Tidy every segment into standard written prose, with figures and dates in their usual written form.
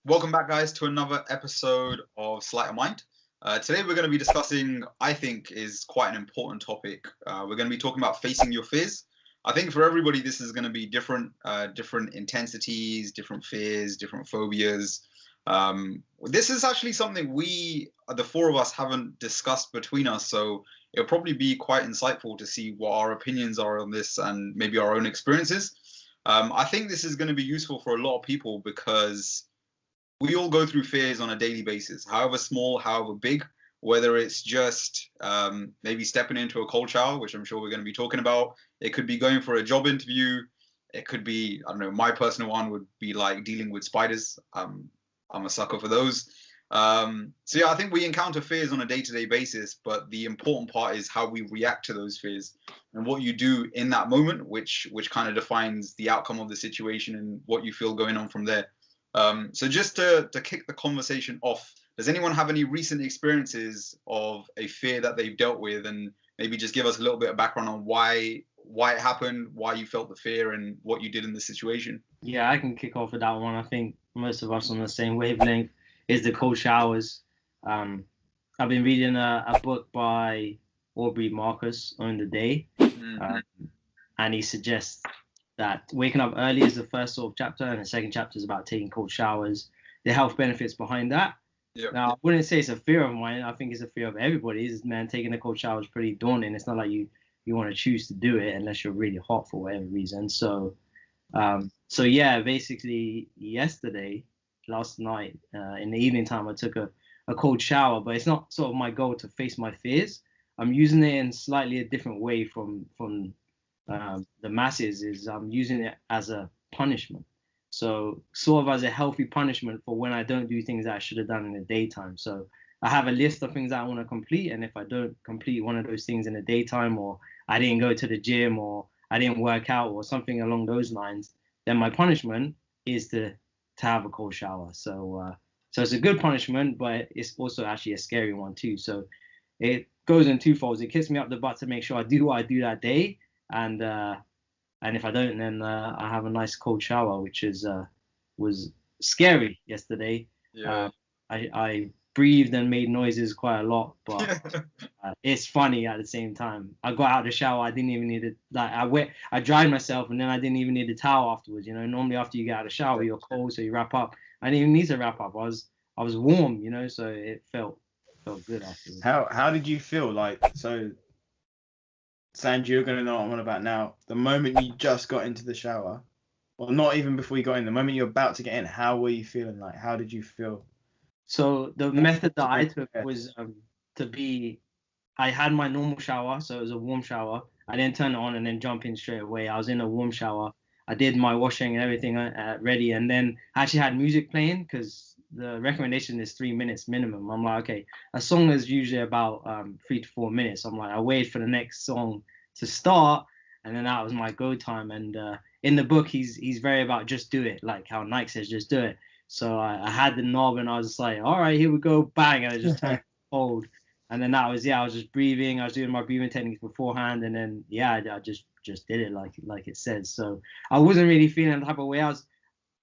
Welcome back, guys, to another episode of Sleight of Mind. Today, we're going to be discussing, I think, is quite an important topic. We're going to be talking about facing your fears. I think for everybody, this is going to be different intensities, different fears, different phobias. This is actually something the four of us, haven't discussed between us, so it'll probably be quite insightful to see what our opinions are on this and maybe our own experiences. I think this is going to be useful for a lot of people because we all go through fears on a daily basis, however small, however big, whether it's just maybe stepping into a cold shower, which I'm sure we're going to be talking about. It could be going for a job interview. It could be, I don't know, my personal one would be like dealing with spiders. I'm a sucker for those. So yeah, I think we encounter fears on a day-to-day basis, but the important part is how we react to those fears and what you do in that moment, which kind of defines the outcome of the situation and what you feel going on from there. So just to kick the conversation off, does anyone have any recent experiences of a fear that they've dealt with, and maybe just give us a little bit of background on why it happened, why you felt the fear, and what you did in the situation? Yeah, I can kick off with that one. I think most of us on the same wavelength is the cold showers. Um, I've been reading a book by Aubrey Marcus on the day, Mm-hmm. um, and he suggests that waking up early is the first sort of chapter, and the second chapter is about taking cold showers, the health benefits behind that. Yep. Now, I wouldn't say it's a fear of mine. I think it's a fear of everybody's. Man, taking a cold shower is pretty daunting. It's not like you want to choose to do it unless you're really hot for whatever reason. So yeah, basically yesterday, last night, in the evening time, I took a cold shower, but it's not sort of my goal to face my fears. I'm using it in slightly a different way from the masses. Is I'm using it as a punishment. So sort of as a healthy punishment for when I don't do things that I should have done in the daytime. So I have a list of things that I want to complete, and if I don't complete one of those things in the daytime, or I didn't go to the gym, or I didn't work out, or something along those lines, then my punishment is to have a cold shower. So it's a good punishment, but it's also actually a scary one too. So it goes in two folds. It kicks me up the butt to make sure I do what I do that day, and and if I don't, then I have a nice cold shower, which is was scary yesterday. Yeah. I breathed and made noises quite a lot, but it's funny at the same time. I got out of the shower, I didn't even need it. Like I dried myself, and then I didn't even need a towel afterwards. You know, normally after you get out of the shower, you're cold, so you wrap up. I didn't even need to wrap up. I was warm, you know, so it felt good afterwards. How did you feel like? So, Sanj, you're gonna know what I'm on about now. The moment you just got into the shower, or not even before you got in, the moment you're about to get in, how were you feeling? Like, how did you feel? So the method that I took was I had my normal shower, so it was a warm shower. I didn't turn it on and then jump in straight away. I was in a warm shower. I did my washing and everything ready, and then I actually had music playing because the recommendation is 3 minutes minimum. I'm like, okay, a song is usually about 3 to 4 minutes. I'm like, I waited for the next song to start, and then that was my go time. And in the book, he's very about just do it, like how Nike says, just do it. So I had the knob, and I was just like, all right, here we go, bang, and I just turned cold. And then I was just breathing. I was doing my breathing techniques beforehand, and then I just did it like it says. So I wasn't really feeling the type of way.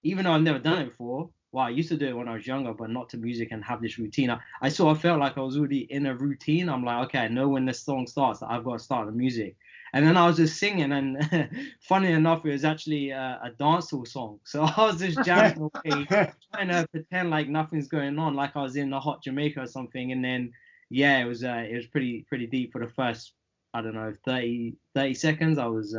Even though I've never done it before. Well, I used to do it when I was younger, but not to music and have this routine. I sort of felt like I was already in a routine. I'm like, okay, I know when this song starts that I've got to start the music. And then I was just singing, and funny enough, it was actually a dancehall song. So I was just jamming away, trying to pretend like nothing's going on, like I was in the hot Jamaica or something. And then it was pretty deep for the first, I don't know, 30 seconds. I was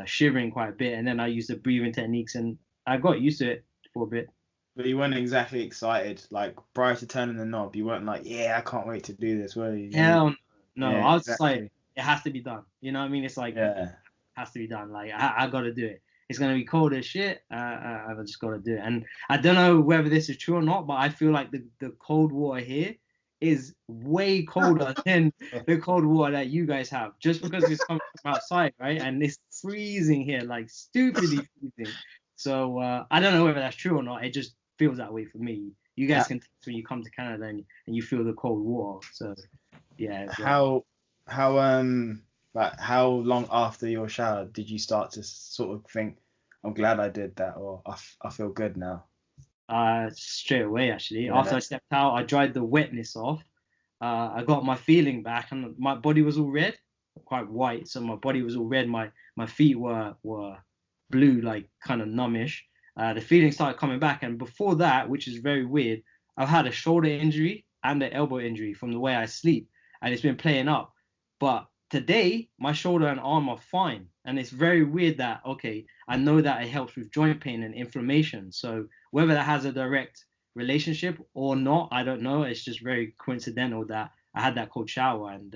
shivering quite a bit, and then I used the breathing techniques, and I got used to it for a bit. But you weren't exactly excited, like prior to turning the knob. You weren't like, yeah, I can't wait to do this, were you? Hell no. Yeah, I was just exactly. like, it has to be done. You know what I mean? It's like, Yeah. it has to be done. Like, I got to do it. It's going to be cold as shit. I just got to do it. And I don't know whether this is true or not, but I feel like the cold water here is way colder than the cold water that you guys have, just because it's coming from outside, right? And it's freezing here, like stupidly freezing. So I don't know whether that's true or not. It just feels that way for me. You guys can test when you come to Canada and you feel the cold water. So yeah. How long after your shower did you start to sort of think, I'm glad I did that, or I feel good now? Straight away, actually. Yeah, After I stepped out, I dried the wetness off. I got my feeling back, and my body was all red, quite white. So my body was all red. My feet were blue, like kind of numbish. The feeling started coming back, and before that, which is very weird, I've had a shoulder injury and an elbow injury from the way I sleep, and it's been playing up. But today, my shoulder and arm are fine, and it's very weird that, okay, I know that it helps with joint pain and inflammation. So whether that has a direct relationship or not, I don't know. It's just very coincidental that I had that cold shower, and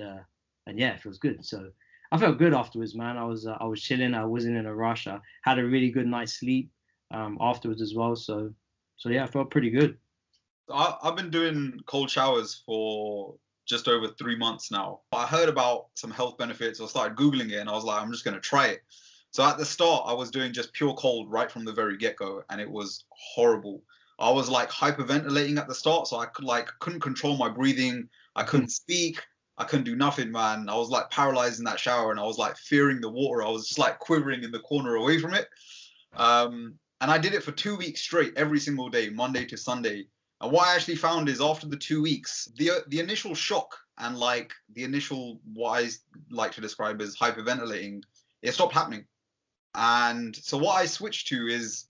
yeah, it feels good. So I felt good afterwards, man. I was chilling. I wasn't in a rush. I had a really good night's sleep afterwards as well. So yeah, I felt pretty good. I've been doing cold showers for just over 3 months now. I heard about some health benefits. I started Googling it and I was like, I'm just going to try it. So at the start, I was doing just pure cold right from the very get-go, and it was horrible. I was like hyperventilating at the start, so I couldn't control my breathing. I couldn't speak. I couldn't do nothing, man. I was like paralyzed in that shower, and I was like fearing the water. I was just like quivering in the corner away from it. And I did it for 2 weeks straight, every single day, Monday to Sunday. And what I actually found is after the 2 weeks, the initial shock and like the initial, what I like to describe as hyperventilating, it stopped happening. And so what I switched to is,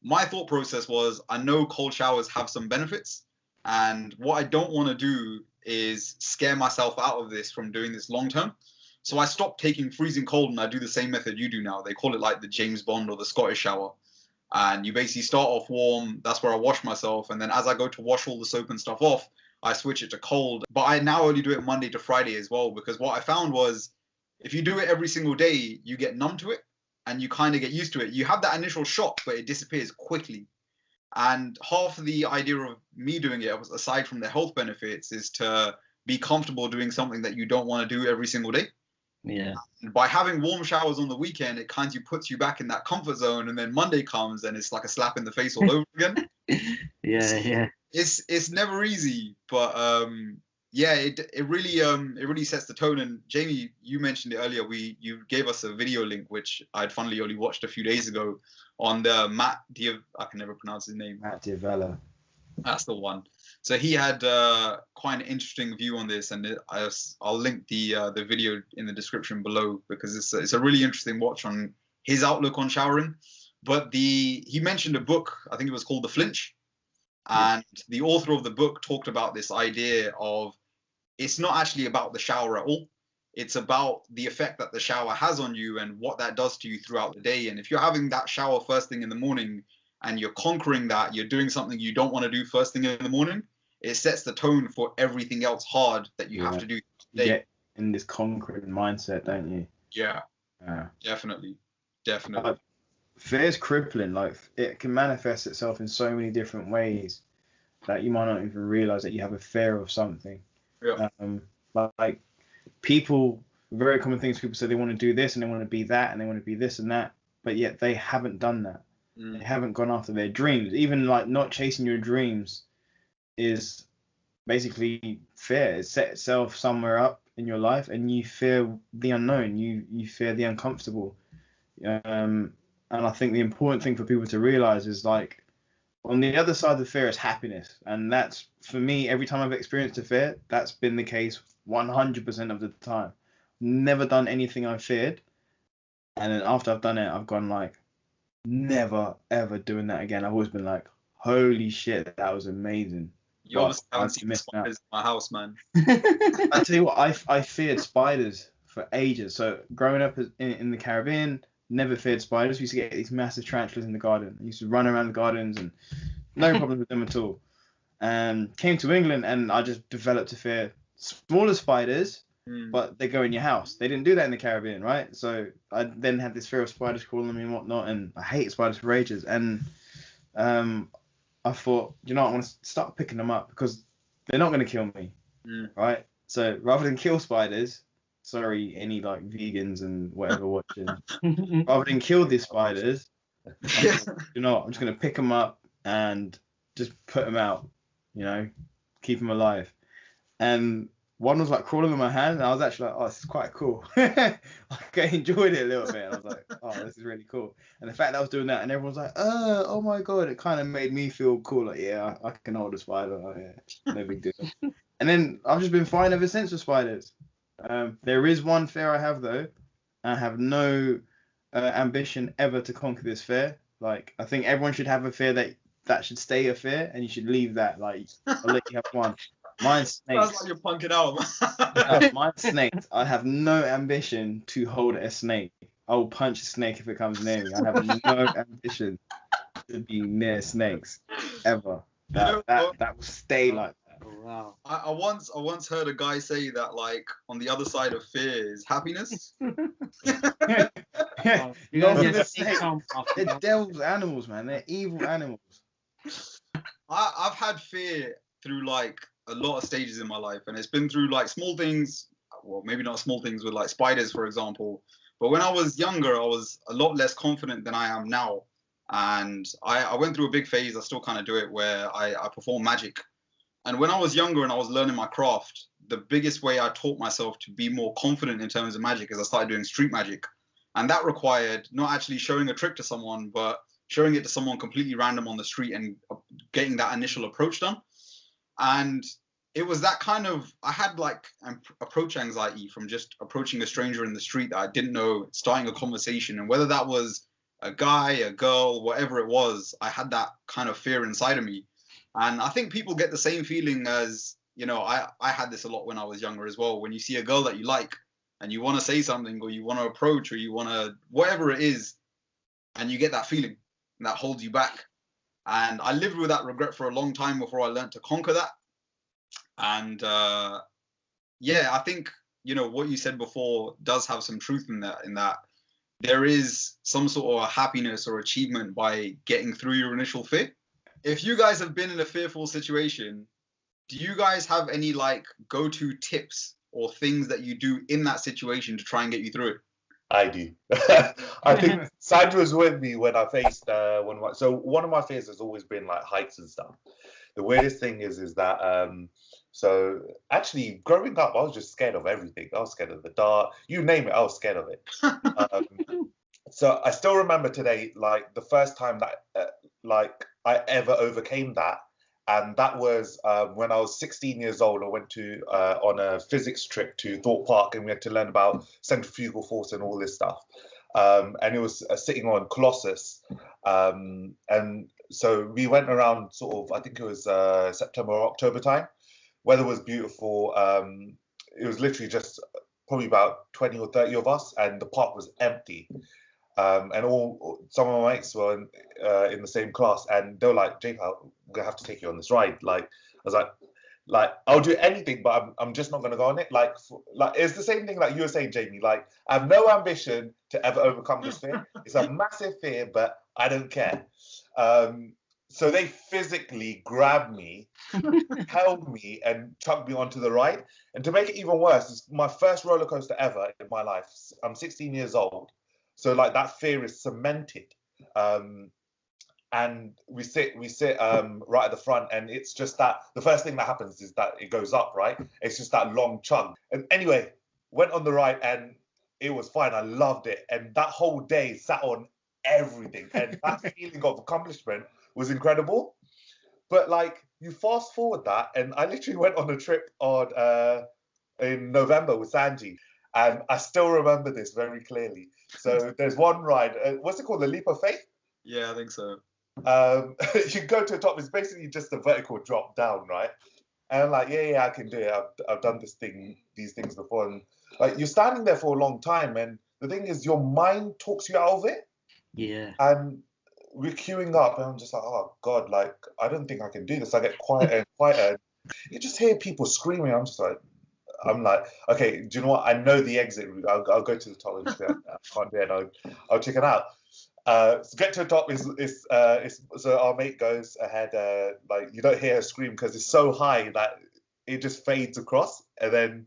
my thought process was, I know cold showers have some benefits, and what I don't want to do is scare myself out of this from doing this long term. So I stopped taking freezing cold, and I do the same method you do now. They call it like the James Bond or the Scottish shower. And you basically start off warm. That's where I wash myself. And then as I go to wash all the soap and stuff off, I switch it to cold. But I now only do it Monday to Friday as well, because what I found was, if you do it every single day, you get numb to it and you kind of get used to it. You have that initial shock, but it disappears quickly. And half of the idea of me doing it, aside from the health benefits, is to be comfortable doing something that you don't want to do every single day. Yeah. And by having warm showers on the weekend, it kind of puts you back in that comfort zone, and then Monday comes and it's like a slap in the face all over again. Yeah. It's never easy, but yeah, it really sets the tone. And Jamie, you mentioned it earlier. You gave us a video link, which I'd funnily only watched a few days ago, on the I can never pronounce his name. Matt D'Avella. That's the one. So he had quite an interesting view on this, and I'll link the video in the description below, because it's a really interesting watch on his outlook on showering. But he mentioned a book, I think it was called The Flinch, and the author of the book talked about this idea of, it's not actually about the shower at all. It's about the effect that the shower has on you and what that does to you throughout the day. And if you're having that shower first thing in the morning and you're conquering that, you're doing something you don't want to do first thing in the morning, it sets the tone for everything else hard that you have to do today. You get in this conquering mindset, don't you? Yeah. Definitely. Fear is crippling. Like, it can manifest itself in so many different ways that you might not even realize that you have a fear of something. Yeah. Like people, very common things, people say they want to do this and they want to be that and they want to be this and that, but yet they haven't done that. They haven't gone after their dreams. Even like not chasing your dreams is basically fear. It set itself somewhere up in your life, and you fear the unknown. You fear the uncomfortable. And I think the important thing for people to realize is, like, on the other side of the fear is happiness. And that's, for me, every time I've experienced a fear, that's been the case 100% of the time. Never done anything I feared. And then after I've done it, I've gone like, never, ever doing that again. I've always been like, holy shit, that was amazing. You obviously haven't seen the spiders in my house, man. I tell you what, I feared spiders for ages. So growing up in the Caribbean, never feared spiders. We used to get these massive tarantulas in the garden. I used to run around the gardens and no problems with them at all. Came to England and I just developed a fear. Smaller spiders, but they go in your house. They didn't do that in the Caribbean, right? So I then had this fear of spiders crawling me and whatnot, and I hate spiders for ages. And I thought, you know, I want to start picking them up because they're not going to kill me, right? So rather than kill spiders, sorry, any like vegans and whatever watching, rather than kill these spiders, you know, I'm just going to pick them up and just put them out, you know, keep them alive. And one was like crawling on my hand, and I was actually like, oh, this is quite cool. Like, I enjoyed it a little bit. And I was like, oh, this is really cool. And the fact that I was doing that, and everyone's like, oh my god, it kind of made me feel cool. Like, yeah, I can hold a spider. Oh, yeah, no big deal. And then I've just been fine ever since with spiders. There is one fear I have though. I have no ambition ever to conquer this fear. Like, I think everyone should have a fear that should stay a fear, and you should leave that. Like, I'll let you have one. Mine's snakes. Sounds like you're punking out. Mine's snakes. I have no ambition to hold a snake. I will punch a snake if it comes near me. I have no ambition to be near snakes ever. That will stay like that. Oh, wow. I once heard a guy say that, like, on the other side of fear is happiness. Yeah. You Not guys with get the snake snake. arm after They're that. devil's animals, man. They're evil animals. I've had fear through like a lot of stages in my life, and it's been through like small things. Well, maybe not small things with like spiders, for example. But when I was younger, I was a lot less confident than I am now. And I went through a big phase, I still kind of do it, where I perform magic. And when I was younger and I was learning my craft, the biggest way I taught myself to be more confident in terms of magic is I started doing street magic. And that required not actually showing a trick to someone, but showing it to someone completely random on the street and getting that initial approach done. And it was that kind of, I had like approach anxiety from just approaching a stranger in the street that I didn't know, starting a conversation. And whether that was a guy, a girl, whatever it was, I had that kind of fear inside of me. And I think people get the same feeling as, you know, I had this a lot when I was younger as well. When you see a girl that you like and you want to say something, or you want to approach, or you want to, whatever it is, and you get that feeling that holds you back. And I lived with that regret for a long time before I learned to conquer that. And yeah, I think, you know, what you said before does have some truth in that there is some sort of happiness or achievement by getting through your initial fear. If you guys have been in a fearful situation, do you guys have any like go-to tips or things that you do in that situation to try and get you through it? I do. I think Sandra was with me when I faced one of my fears has always been like heights and stuff. The weirdest thing is that so actually growing up I was just scared of everything. I was scared of the dark, you name it, I was scared of it. So I still remember today like the first time that like I ever overcame that, and that was when I was 16 years old. I went to on a physics trip to Thorpe Park, and we had to learn about centrifugal force and all this stuff. And it was sitting on Colossus. And so we went around sort of, I think it was September or October time. Weather was beautiful. It was literally just probably about 20 or 30 of us, and the park was empty. And some of my mates were in the same class, and they were like, "Jake, we're gonna have to take you on this ride." Like, I was like, I'll do anything, but I'm just not gonna go on it. Like it's the same thing like you were saying, Jamie. Like, I have no ambition to ever overcome this fear. It's a massive fear, but I don't care. So they physically grabbed me, held me, and chucked me onto the ride. And to make it even worse, it's my first roller coaster ever in my life. I'm 16 years old. So like that fear is cemented, and we sit right at the front, and it's just that the first thing that happens is that it goes up, right? It's just that long chug. And anyway, went on the ride, and it was fine. I loved it, and that whole day sat on everything, and that feeling of accomplishment was incredible. But like you fast forward that, and I literally went on a trip in November with Sanji. And I still remember this very clearly. So there's one ride, what's it called, the Leap of Faith? Yeah, I think so. You go to the top, it's basically just a vertical drop down, right? And I'm like, yeah, I can do it. I've done these things before. And like you're standing there for a long time, and the thing is, your mind talks you out of it. Yeah. And we're queuing up, and I'm just like, oh God, like I don't think I can do this. I get quieter and quieter. You just hear people screaming. I'm like, okay, do you know what? I know the exit route. I'll go to the top and just I can't do it. I'll chicken out. So get to the top is so our mate goes ahead. Like you don't hear her scream because it's so high that it just fades across, and then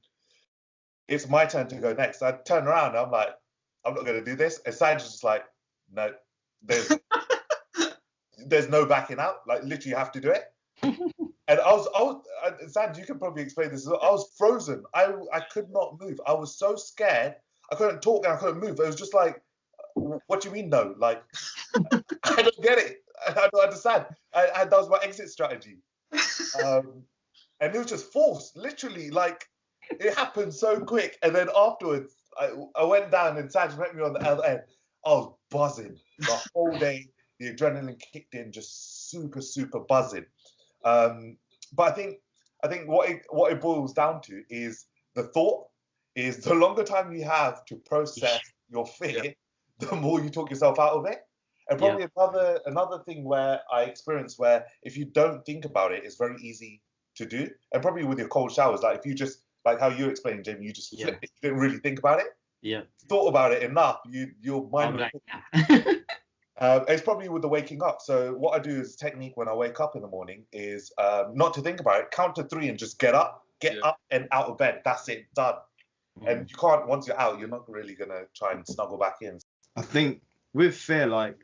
it's my turn to go next. I turn around. And I'm like, I'm not gonna do this. And Sandra's just like, no, there's no backing out. Like literally, you have to do it. And Zand, you can probably explain this. I was frozen. I could not move. I was so scared. I couldn't talk and I couldn't move. It was just like, what do you mean no? Like, I don't get it. I don't understand. That was my exit strategy. And it was just forced, literally. Like, it happened so quick. And then afterwards, I went down and Saj met me on the other end. I was buzzing the whole day. The adrenaline kicked in, just super, super buzzing. But I think what it boils down to is the thought is the longer time you have to process your fear, the more you talk yourself out of it. And probably another thing where I experienced where if you don't think about it, it's very easy to do. And probably with your cold showers, like if you just, like how you explained, Jamie, you just flipped it, you didn't really think about it. Yeah. Thought about it enough, your mind. It's probably with the waking up. So what I do is technique when I wake up in the morning is not to think about it, count to 3 and just get up and out of bed. That's it, done. And you can't, once you're out, you're not really going to try and snuggle back in. I think with fear, like,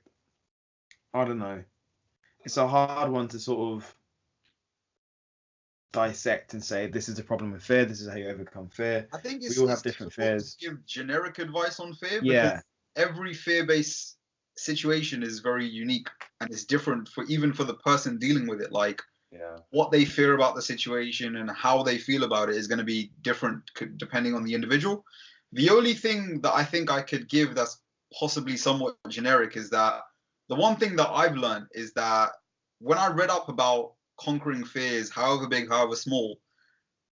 I don't know, it's a hard one to sort of dissect and say, this is the problem with fear, this is how you overcome fear. I think we all have different fears. Give generic advice on fear because every fear-based situation is very unique and it's different for the person dealing with it. Like what they fear about the situation and how they feel about it is going to be different depending on the individual. The only thing that I think I could give that's possibly somewhat generic is that the one thing that I've learned is that when I read up about conquering fears, however big, however small,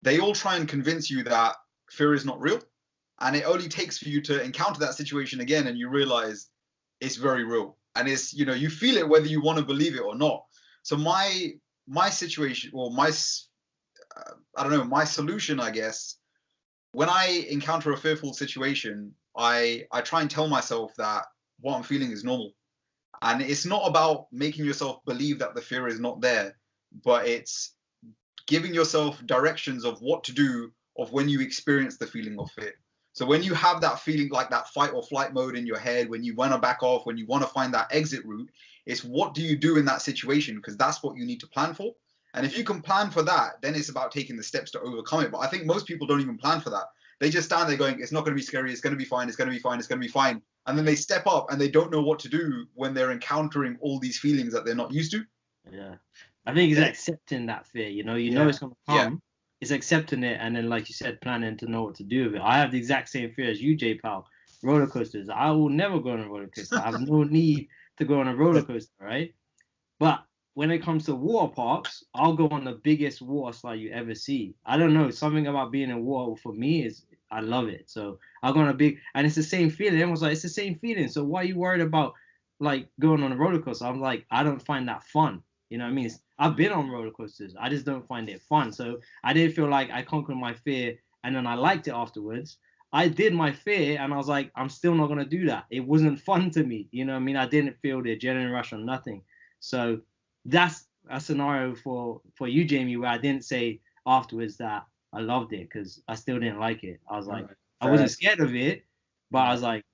they all try and convince you that fear is not real. And it only takes for you to encounter that situation again and you realize it's very real. And it's, you feel it whether you want to believe it or not. So my situation, or my solution, I guess, when I encounter a fearful situation, I try and tell myself that what I'm feeling is normal. And it's not about making yourself believe that the fear is not there, but it's giving yourself directions of what to do of when you experience the feeling of fear. So when you have that feeling, like that fight or flight mode in your head, when you want to back off, when you want to find that exit route, it's what do you do in that situation? Because that's what you need to plan for. And if you can plan for that, then it's about taking the steps to overcome it. But I think most people don't even plan for that. They just stand there going, it's not going to be scary, it's going to be fine, it's going to be fine, it's going to be fine. And then they step up and they don't know what to do when they're encountering all these feelings that they're not used to. Yeah. I think it's accepting that fear, you know it's going to come. Yeah. It's accepting it and then, like you said, planning to know what to do with it. I have the exact same fear as you, J-Pal. Roller coasters. I will never go on a roller coaster. I have no need to go on a roller coaster, right? But when it comes to water parks, I'll go on the biggest water slide you ever see. I don't know. Something about being in water for me is, I love it. So I'll go on and it's the same feeling. Everyone's like, it's the same feeling. So why are you worried about like going on a roller coaster? I'm like, I don't find that fun. You know what I mean? I've been on roller coasters. I just don't find it fun. So I didn't feel like I conquered my fear and then I liked it afterwards. I did my fear and I was like, I'm still not going to do that. It wasn't fun to me. You know what I mean? I didn't feel the adrenaline rush or nothing. So that's a scenario for you, Jamie, where I didn't say afterwards that I loved it because I still didn't like it. I was like, I wasn't scared of it, but I was like,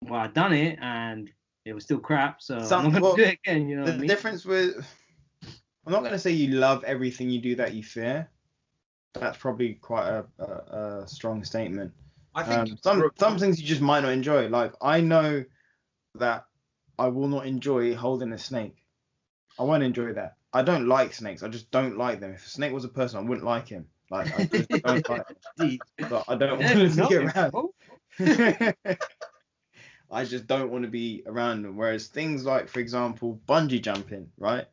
well, I done it and it was still crap. So I'm not going to do it again. You know what I mean? The difference with... I'm not going to say you love everything you do that you fear. That's probably quite a strong statement. I think some things you just might not enjoy. Like, I know that I will not enjoy holding a snake. I won't enjoy that. I don't like snakes. I just don't like them. If a snake was a person, I wouldn't like him. Like, I just don't like him. But I don't want him to get around. I just don't want to be around them. Whereas things like, for example, bungee jumping, right?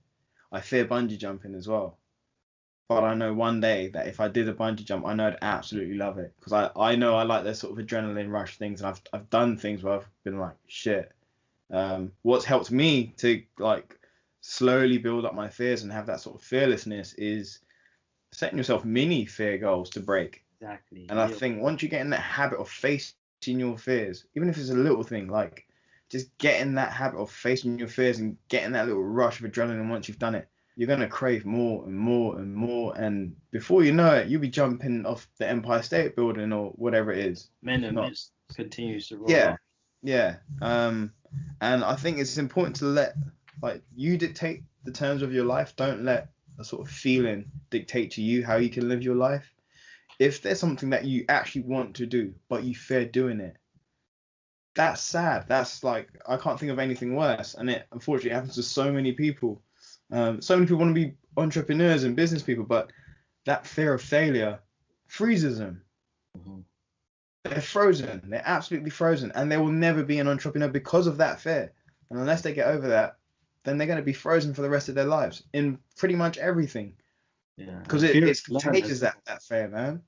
I fear bungee jumping as well. But I know one day that if I did a bungee jump, I know I'd absolutely love it. Because I know I like those sort of adrenaline rush things. And I've done things where I've been like, shit. What's helped me to like slowly build up my fears and have that sort of fearlessness is setting yourself mini fear goals to break. Exactly. And I think once you get in that habit of facing your fears, even if it's a little thing, like just getting that habit of facing your fears and getting that little rush of adrenaline once you've done it, you're going to crave more and more and more. And before you know it, you'll be jumping off the Empire State Building or whatever it is. Just continues to roll. Yeah. Yeah. And I think it's important to let, like, you dictate the terms of your life. Don't let a sort of feeling dictate to you how you can live your life. If there's something that you actually want to do, but you fear doing it, that's sad. That's like, I can't think of anything worse. And it unfortunately happens to so many people. So many people want to be entrepreneurs and business people, but that fear of failure freezes them. Mm-hmm. They're frozen. They're absolutely frozen. And they will never be an entrepreneur because of that fear. And unless they get over that, then they're going to be frozen for the rest of their lives in pretty much everything. Yeah. Because it's contagious, that fear, man.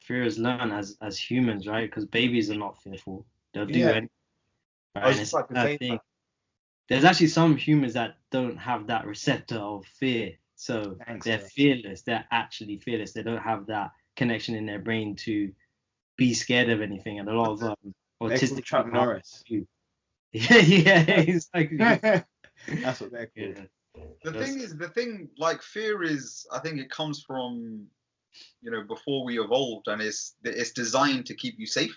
Fear is learned as humans, right? Because babies are not fearful. They'll do Yeah. anything. I Right? was And just it's like to that say thing. that. There's actually some humans that don't have that receptor of fear. So Thanks, they're Josh. fearless. They're actually fearless. They don't have that connection in their brain to be scared of anything. And a lot of They're called autistic Chuck people have Norris. to. Yeah, exactly. That's what they're called. Yeah. The thing, like fear is, I think it comes from, before we evolved, and it's designed to keep you safe.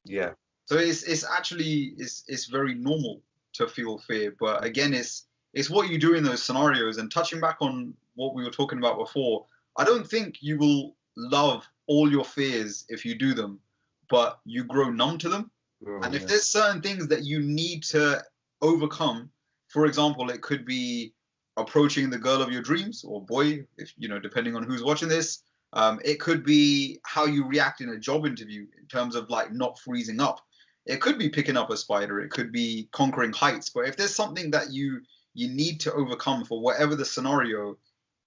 Yeah. So it's actually it's very normal to feel fear, but again, it's what you do in those scenarios. And touching back on what we were talking about before, I don't think you will love all your fears if you do them, but you grow numb to them. And if there's certain things that you need to overcome, for example, it could be approaching the girl of your dreams or boy, if depending on who's watching this. It could be how you react in a job interview in terms of like not freezing up. It could be picking up a spider. It could be conquering heights. But if there's something that you need to overcome for whatever the scenario,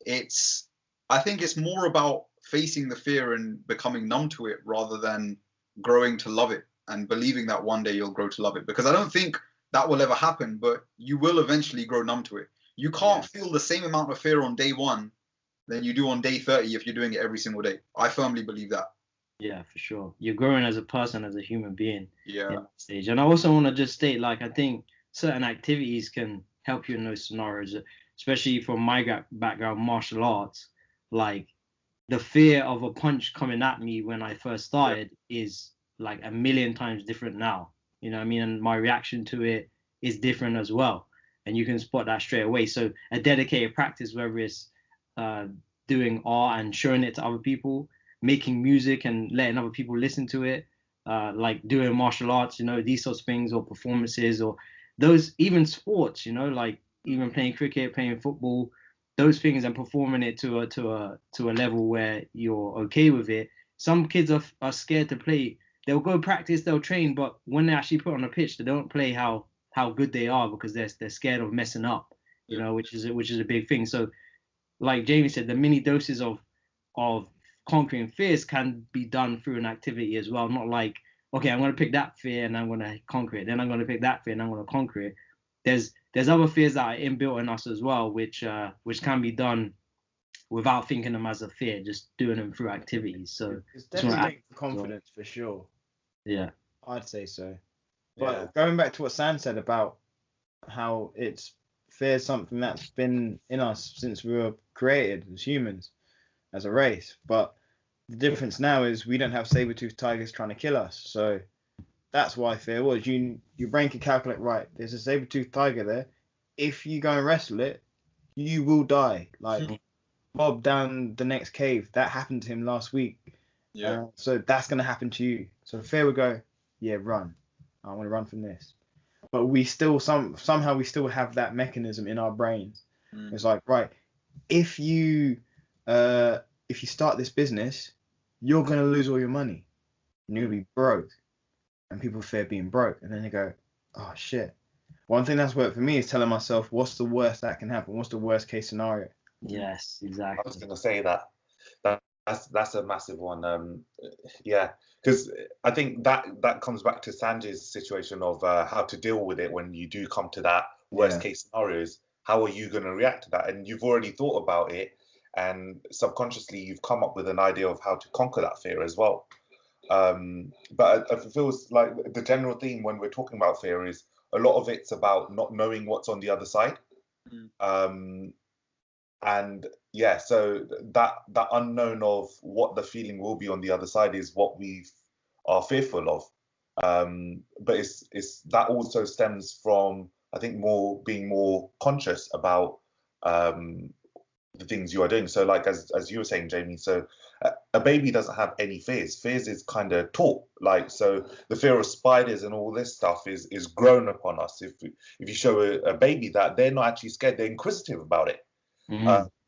I think it's more about facing the fear and becoming numb to it rather than growing to love it and believing that one day you'll grow to love it. Because I don't think that will ever happen, but you will eventually grow numb to it. You can't feel the same amount of fear on day 1 than you do on day 30 if you're doing it every single day. I firmly believe that. Yeah, for sure. You're growing as a person, as a human being in Yeah. that stage. And I also want to just state, like, I think certain activities can help you in those scenarios, especially from my background, martial arts. Like, the fear of a punch coming at me when I first started is like a million times different now. You know what I mean? And my reaction to it is different as well. And you can spot that straight away. So a dedicated practice, whether it's doing art and showing it to other people, making music and letting other people listen to it, like doing martial arts, these sorts of things, or performances, or those, even sports, like even playing cricket, playing football, those things, and performing it to a level where you're okay with it. Some kids are scared to play. They'll go practice, they'll train, but when they actually put on a pitch, they don't play how good they are because they're scared of messing up, which is a big thing. So, like Jamie said, the mini doses of conquering fears can be done through an activity as well. Not like, okay, I'm going to pick that fear and I'm going to conquer it. Then I'm going to pick that fear and I'm going to conquer it. There's other fears that are inbuilt in us as well, which can be done without thinking them as a fear, just doing them through activities. So it's definitely confidence for sure. Yeah, I'd say so. But going back to what Sam said about how fear is something that's been in us since we were created as humans, as a race. But the difference now is we don't have saber-toothed tigers trying to kill us. So that's why fear was. Your brain can calculate, right, there's a saber-toothed tiger there. If you go and wrestle it, you will die. Like Bob down the next cave, that happened to him last week. Yeah. So that's going to happen to you. So fear would go, yeah, run. I want to run from this. But we still somehow we still have that mechanism in our brains. It's like, right, if you start this business, you're gonna lose all your money. And you're gonna be broke. And people fear being broke. And then they go, oh shit. One thing that's worked for me is telling myself, what's the worst that can happen? What's the worst case scenario? Yes, exactly. I was gonna say that's a massive one. Yeah, because I think that comes back to Sanjay's situation of how to deal with it when you do come to that worst case scenarios. How are you going to react to that? And you've already thought about it, and subconsciously you've come up with an idea of how to conquer that fear as well. But it feels like the general theme when we're talking about fear is a lot of it's about not knowing what's on the other side. And yeah, so that unknown of what the feeling will be on the other side is what we are fearful of. But it's that also stems from, I think, being more conscious about the things you are doing. So like as you were saying, Jamie, so a baby doesn't have any fears. Fears is kind of taught. Like, so the fear of spiders and all this stuff is grown upon us. If you show a baby that, they're not actually scared, they're inquisitive about it.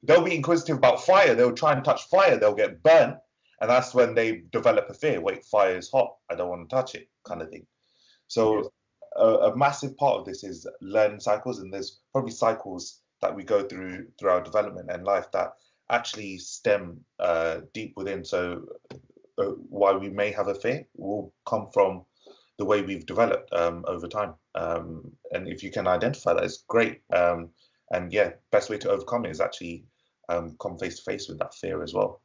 They'll be inquisitive about fire. They'll try and touch fire. They'll get burnt, and that's when they develop a fear. Wait, fire is hot. I don't want to touch it, kind of thing. So a massive part of this is learning cycles, and there's probably cycles that we go through our development and life that actually stem deep within. So why we may have a fear will come from the way we've developed over time. And if you can identify that, it's great. And yeah, best way to overcome it is actually come face to face with that fear as well.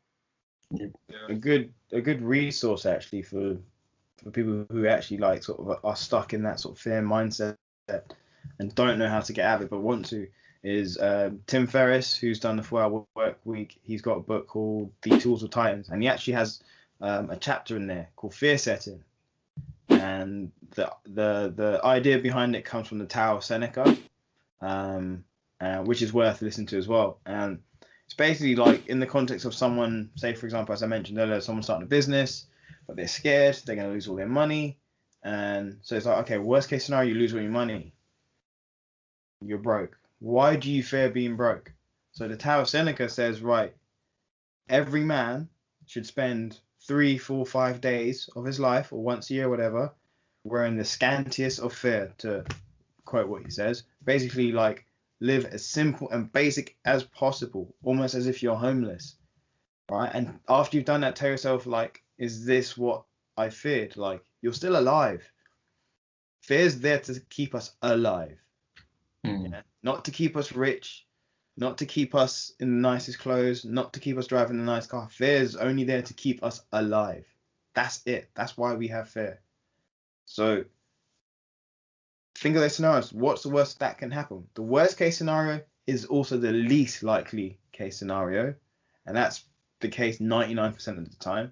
A good resource actually for people who actually like sort of are stuck in that sort of fear mindset and don't know how to get out of it but want to, is Tim Ferriss, who's done the 4-Hour Work Week. He's got a book called The Tools of Titans, and he actually has a chapter in there called Fear Setting. And the idea behind it comes from the Tao of Seneca, which is worth listening to as well. And it's basically like in the context of someone, say for example, as I mentioned earlier, someone starting a business, but they're scared, they're going to lose all their money. And so it's like, okay, worst case scenario, you lose all your money. You're broke. Why do you fear being broke? So the Tao of Seneca says, right, every man should spend 3, 4, 5 days of his life, or once a year, whatever, wearing the scantiest of fear, to quote what he says. Basically, like, live as simple and basic as possible, almost as if you're homeless, right? And after you've done that, tell yourself, like, is this what I feared? Like, you're still alive. Fear's there to keep us alive. Yeah? Not to keep us rich, not to keep us in the nicest clothes, not to keep us driving a nice car. Fear is only there to keep us alive. That's it. That's why we have fear. So think of those scenarios. What's the worst that can happen? The worst case scenario is also the least likely case scenario, and that's the case 99% of the time.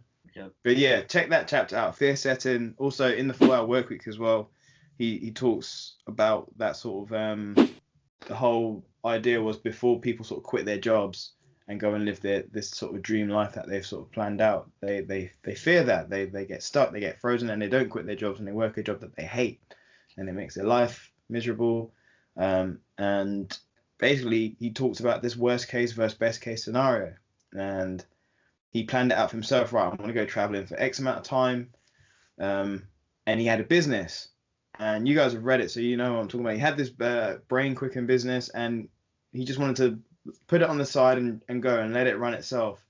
But yeah, check that chapter out, Fear Setting. Also in the 4-Hour Work Week as well, he talks about that sort of the whole idea was before people sort of quit their jobs and go and live this sort of dream life that they've sort of planned out, they fear that they get stuck, they get frozen, and they don't quit their jobs and they work a job that they hate, and it makes their life miserable. And basically he talks about this worst case versus best case scenario, and he planned it out for himself. Right, I'm going to go traveling for X amount of time, and he had a business. And you guys have read it, so you know what I'm talking about. He had this brain quicken business, and he just wanted to put it on the side and go and let it run itself.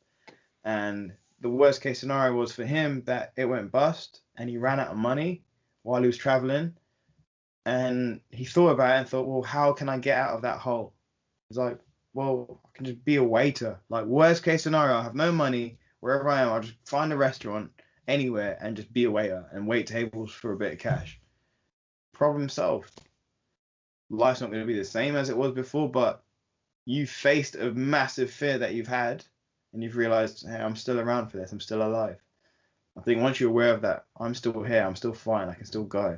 And the worst case scenario was for him that it went bust, and he ran out of money while he was traveling. And he thought about it and thought, well, how can I get out of that hole? He's like, well, I can just be a waiter. Like, worst case scenario, I have no money. Wherever I am, I'll just find a restaurant anywhere and just be a waiter and wait tables for a bit of cash. Problem solved. Life's not going to be the same as it was before, but you faced a massive fear that you've had, and you've realized, hey, I'm still around for this. I'm still alive. I think once you're aware of that, I'm still here. I'm still fine. I can still go.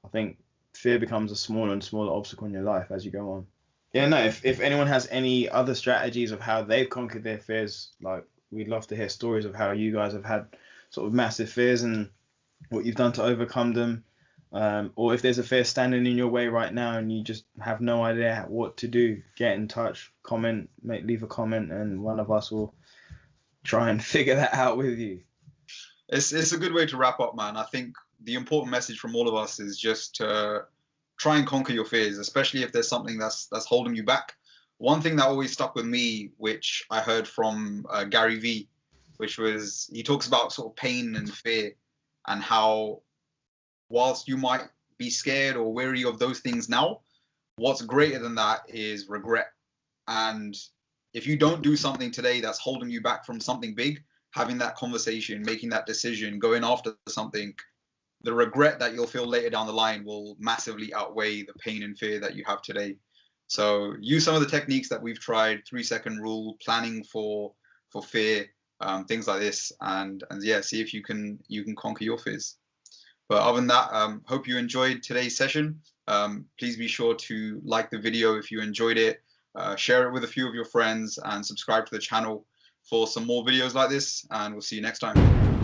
I think fear becomes a smaller and smaller obstacle in your life as you go on. Yeah, no, if anyone has any other strategies of how they've conquered their fears, like, we'd love to hear stories of how you guys have had sort of massive fears and what you've done to overcome them. Or if there's a fear standing in your way right now and you just have no idea what to do, get in touch, comment, leave a comment, and one of us will try and figure that out with you. It's a good way to wrap up, man. I think the important message from all of us is just to try and conquer your fears, especially if there's something that's holding you back. One thing that always stuck with me, which I heard from Gary Vee, which was, he talks about sort of pain and fear, and how whilst you might be scared or weary of those things now, what's greater than that is regret. And if you don't do something today that's holding you back from something big, having that conversation, making that decision, going after something, the regret that you'll feel later down the line will massively outweigh the pain and fear that you have today. So use some of the techniques that we've tried, 3-second rule, planning for fear, things like this, and yeah, see if you can conquer your fears. But other than that, hope you enjoyed today's session. Please be sure to like the video if you enjoyed it. share it with a few of your friends, and subscribe to the channel for some more videos like this. And we'll see you next time.